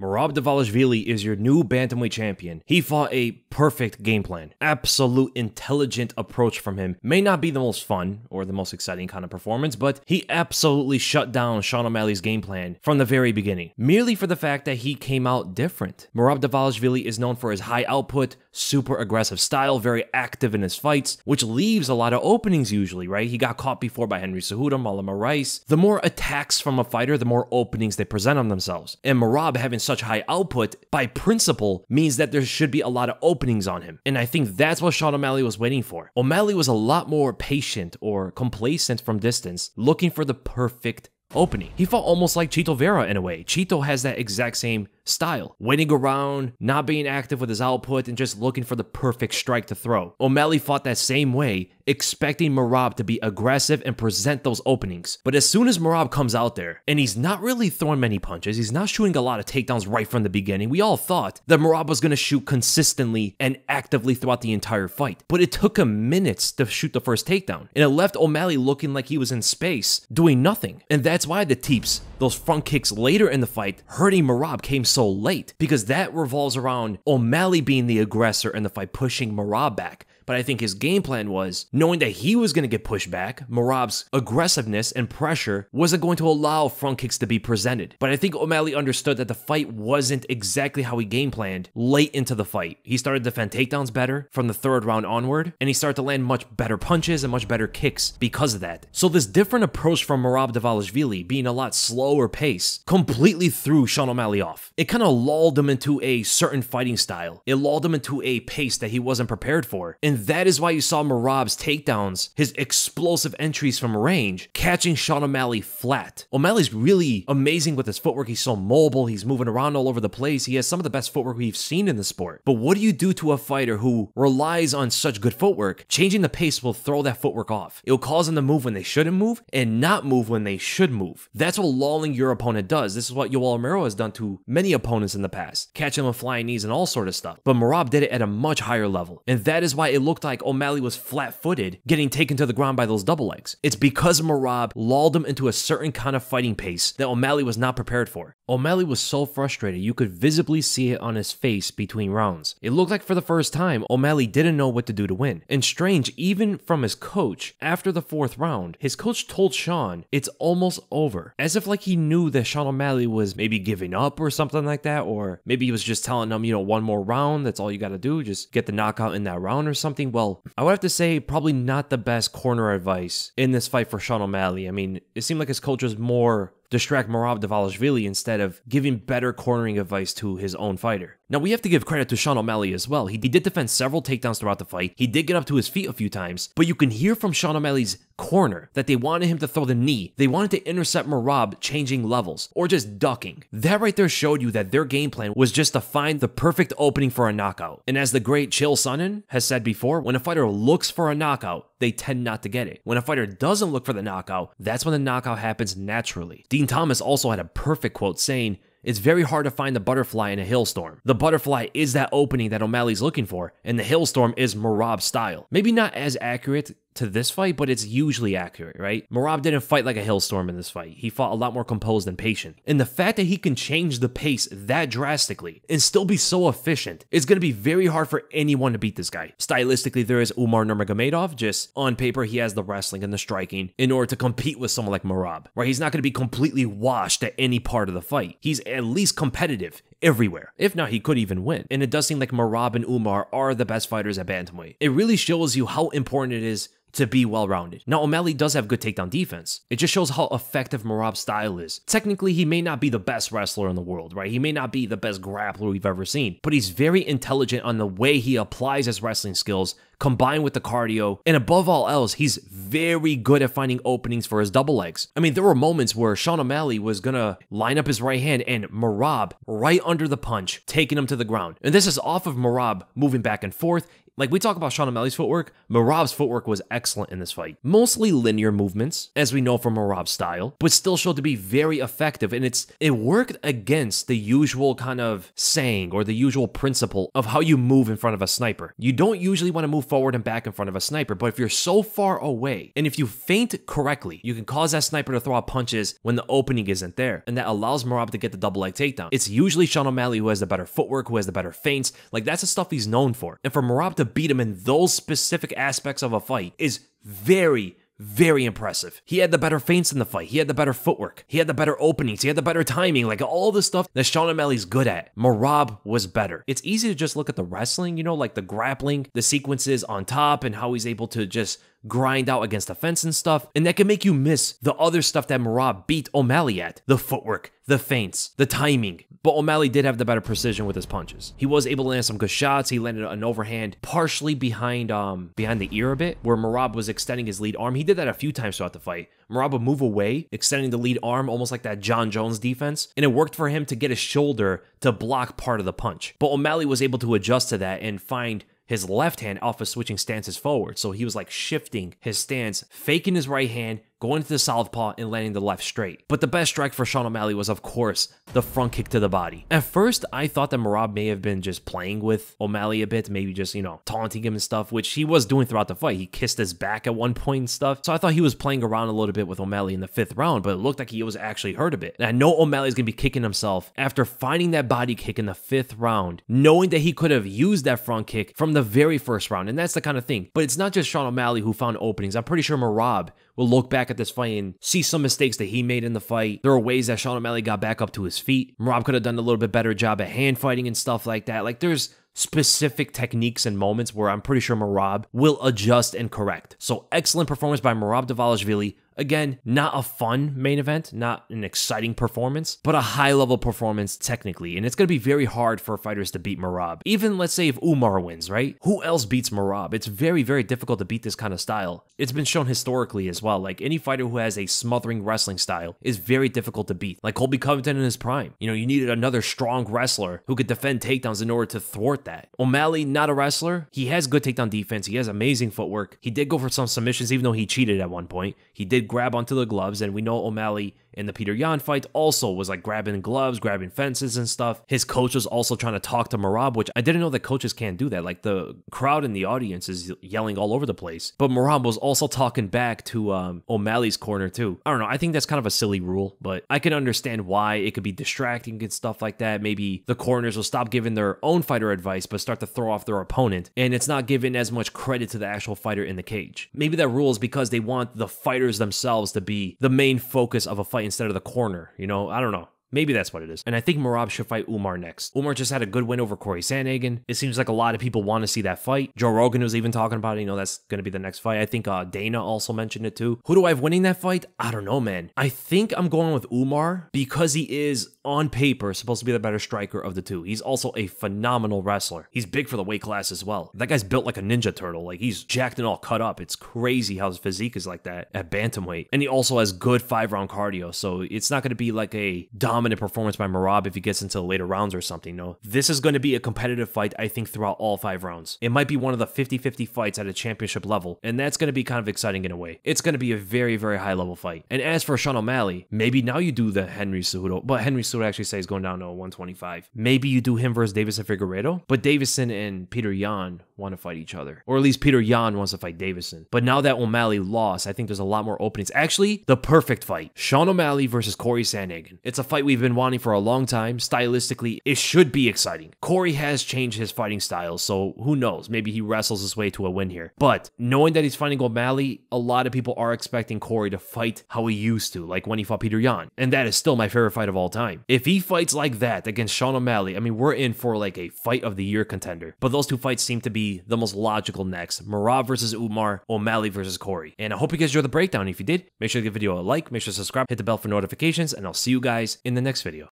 Merab Dvalishvili is your new bantamweight champion. He fought a perfect game plan. Absolute intelligent approach from him. May not be the most fun or the most exciting kind of performance, but he absolutely shut down Sean O'Malley's game plan from the very beginning, merely for the fact that he came out different. Merab Dvalishvili is known for his high output, super aggressive style, very active in his fights, which leaves a lot of openings usually, right? He got caught before by Henry Cejudo, Malama Rice. The more attacks from a fighter, the more openings they present on themselves. And Merab having such high output, by principle, means that there should be a lot of openings on him. And I think that's what Sean O'Malley was waiting for. O'Malley was a lot more patient or complacent from distance, looking for the perfect opening. He fought almost like Chito Vera in a way. Chito has that exact same style, waiting around, not being active with his output, and just looking for the perfect strike to throw. O'Malley fought that same way, expecting Merab to be aggressive and present those openings. But as soon as Merab comes out there, and he's not really throwing many punches, he's not shooting a lot of takedowns right from the beginning, we all thought that Merab was going to shoot consistently and actively throughout the entire fight. But it took him minutes to shoot the first takedown, and it left O'Malley looking like he was in space, doing nothing. And that's why the teeps, those front kicks later in the fight, hurting Merab came so late, because that revolves around O'Malley being the aggressor in the fight, pushing Merab back. But I think his game plan was, knowing that he was going to get pushed back, Merab's aggressiveness and pressure wasn't going to allow front kicks to be presented. But I think O'Malley understood that the fight wasn't exactly how he game planned late into the fight. He started to defend takedowns better from the third round onward, and he started to land much better punches and much better kicks because of that. So this different approach from Merab Dvalishvili, being a lot slower pace, completely threw Sean O'Malley off. It kind of lulled him into a certain fighting style. It lulled him into a pace that he wasn't prepared for. And that is why you saw Merab's takedowns, his explosive entries from range, catching Sean O'Malley flat. O'Malley's really amazing with his footwork. He's so mobile. He's moving around all over the place. He has some of the best footwork we've seen in the sport. But what do you do to a fighter who relies on such good footwork? Changing the pace will throw that footwork off. It will cause them to move when they shouldn't move and not move when they should move. That's what lulling your opponent does. This is what Yoel Romero has done to many opponents in the past, catching them with flying knees and all sort of stuff. But Merab did it at a much higher level. And that is why it looked like O'Malley was flat-footed, getting taken to the ground by those double legs. It's because Merab lulled him into a certain kind of fighting pace that O'Malley was not prepared for. O'Malley was so frustrated, you could visibly see it on his face between rounds. It looked like for the first time, O'Malley didn't know what to do to win. And strange, even from his coach, after the fourth round, his coach told Sean, it's almost over. As if like he knew that Sean O'Malley was maybe giving up or something like that, or maybe he was just telling him, one more round, that's all you gotta do, just get the knockout in that round or something. Well, I would have to say probably not the best corner advice in this fight for Sean O'Malley. I mean, it seemed like his coach was more distract Merab Dvalishvili instead of giving better cornering advice to his own fighter. Now, we have to give credit to Sean O'Malley as well. He did defend several takedowns throughout the fight. He did get up to his feet a few times, but you can hear from Sean O'Malley's corner that they wanted him to throw the knee. They wanted to intercept Merab changing levels or just ducking. That right there showed you that their game plan was just to find the perfect opening for a knockout. And as the great Chael Sonnen has said before, when a fighter looks for a knockout, they tend not to get it. When a fighter doesn't look for the knockout, that's when the knockout happens naturally. Dean Thomas also had a perfect quote saying, it's very hard to find the butterfly in a hailstorm. The butterfly is that opening that O'Malley's looking for, and the hailstorm is Merab's style. Maybe not as accurate to this fight, but it's usually accurate, right? Merab didn't fight like a hailstorm in this fight. He fought a lot more composed and patient. And the fact that he can change the pace that drastically and still be so efficient is going to be very hard for anyone to beat this guy. Stylistically, there is Umar Nurmagomedov. Just on paper, he has the wrestling and the striking in order to compete with someone like Merab, right? He's not going to be completely washed at any part of the fight. He's at least competitive everywhere. If not, he could even win. And it does seem like Merab and Umar are the best fighters at bantamweight. It really shows you how important it is to be well-rounded. Now, O'Malley does have good takedown defense. It just shows how effective Merab's style is. Technically, he may not be the best wrestler in the world, right? He may not be the best grappler we've ever seen, but he's very intelligent on the way he applies his wrestling skills combined with the cardio, and above all else, he's very good at finding openings for his double legs. I mean, there were moments where Sean O'Malley was gonna line up his right hand and Merab right under the punch, taking him to the ground. And this is off of Merab moving back and forth. Like we talk about Sean O'Malley's footwork, Merab's footwork was excellent in this fight. Mostly linear movements, as we know from Merab's style, but still showed to be very effective, and it worked against the usual kind of saying or the usual principle of how you move in front of a sniper. You don't usually want to move forward and back in front of a sniper, but if you're so far away, and if you feint correctly, you can cause that sniper to throw out punches when the opening isn't there, and that allows Merab to get the double leg takedown. It's usually Sean O'Malley who has the better footwork, who has the better feints. Like, that's the stuff he's known for. And for Merab to beat him in those specific aspects of a fight is very, very impressive. He had the better feints in the fight. He had the better footwork. He had the better openings. He had the better timing. Like, all the stuff that Sean O'Malley's good at, Merab was better. It's easy to just look at the wrestling, you know, like the grappling, the sequences on top, and how he's able to just grind out against the fence and stuff, and that can make you miss the other stuff that Merab beat O'Malley at. The footwork, the feints, the timing. But O'Malley did have the better precision with his punches. He was able to land some good shots. He landed an overhand partially behind the ear a bit, where Merab was extending his lead arm. He did that a few times throughout the fight. Merab would move away, extending the lead arm almost like that John Jones defense, and it worked for him to get his shoulder to block part of the punch. But O'Malley was able to adjust to that and find his left hand off of switching stances forward. So he was like shifting his stance, faking his right hand, going to the southpaw and landing the left straight. But the best strike for Sean O'Malley was, of course, the front kick to the body. At first, I thought that Merab may have been just playing with O'Malley a bit, maybe just, you know, taunting him and stuff, which he was doing throughout the fight. He kissed his back at one point and stuff. So I thought he was playing around a little bit with O'Malley in the 5th round, but it looked like he was actually hurt a bit. And I know O'Malley's gonna be kicking himself after finding that body kick in the 5th round, knowing that he could have used that front kick from the very first round. And that's the kind of thing. But it's not just Sean O'Malley who found openings. I'm pretty sure Merab will look back at this fight and see some mistakes that he made in the fight. There are ways that Sean O'Malley got back up to his feet. Merab could have done a little bit better job at hand fighting and stuff like that. Like, there's specific techniques and moments where I'm pretty sure Merab will adjust and correct. So excellent performance by Merab Dvalishvili. Again, not a fun main event, not an exciting performance, but a high-level performance technically, and it's going to be very hard for fighters to beat Merab. Even, let's say, if Umar wins, right? Who else beats Merab? It's very, very difficult to beat this kind of style. It's been shown historically as well. Like, any fighter who has a smothering wrestling style is very difficult to beat. Like Colby Covington in his prime. You know, you needed another strong wrestler who could defend takedowns in order to thwart that. O'Malley, not a wrestler. He has good takedown defense. He has amazing footwork. He did go for some submissions, even though he cheated at one point. He did grab onto the gloves, and we know O'Malley in the Peter Yan fight also was like grabbing gloves, grabbing fences and stuff. His coach was also trying to talk to Merab, which I didn't know that coaches can't do that. Like, the crowd in the audience is yelling all over the place. But Merab was also talking back to O'Malley's corner too. I don't know. I think that's kind of a silly rule, but I can understand why it could be distracting and stuff like that. Maybe the corners will stop giving their own fighter advice, but start to throw off their opponent, and it's not giving as much credit to the actual fighter in the cage. Maybe that rule is because they want the fighters themselves to be the main focus of a fight instead of the corner, you know? I don't know. Maybe that's what it is. And I think Merab should fight Umar next. Umar just had a good win over Corey Sandhagen. It seems like a lot of people want to see that fight. Joe Rogan was even talking about it. You know, that's going to be the next fight. I think Dana also mentioned it too. Who do I have winning that fight? I don't know, man. I think I'm going with Umar because he is, on paper, supposed to be the better striker of the two. He's also a phenomenal wrestler. He's big for the weight class as well. That guy's built like a ninja turtle. Like, he's jacked and all cut up. It's crazy how his physique is like that at bantamweight. And he also has good 5-round cardio. So it's not going to be like a dominant performance by Merab if he gets into the later rounds or something. No, this is going to be a competitive fight, I think, throughout all 5 rounds. It might be one of the 50-50 fights at a championship level, and that's going to be kind of exciting in a way. It's going to be a very, very high level fight. And as for Sean O'Malley, maybe now you do the Henry Cejudo, but Henry Cejudo actually says he's going down to 125. Maybe you do him versus Davison Figueiredo, but Davison and Peter Yan want to fight each other, or at least Peter Yan wants to fight Davison. But now that O'Malley lost, I think there's a lot more openings. Actually, the perfect fight, Sean O'Malley versus Corey Sandhagen. It's a fight we've been wanting for a long time. Stylistically, it should be exciting. Corey has changed his fighting style, so who knows? Maybe he wrestles his way to a win here. But knowing that he's fighting O'Malley, a lot of people are expecting Corey to fight how he used to, like when he fought Peter Yan. And that is still my favorite fight of all time. If he fights like that against Sean O'Malley, I mean, we're in for like a fight of the year contender. But those two fights seem to be the most logical next. Merab versus Umar, O'Malley versus Corey. And I hope you guys enjoyed the breakdown. If you did, make sure to give the video a like, make sure to subscribe, hit the bell for notifications, and I'll see you guys in the next video.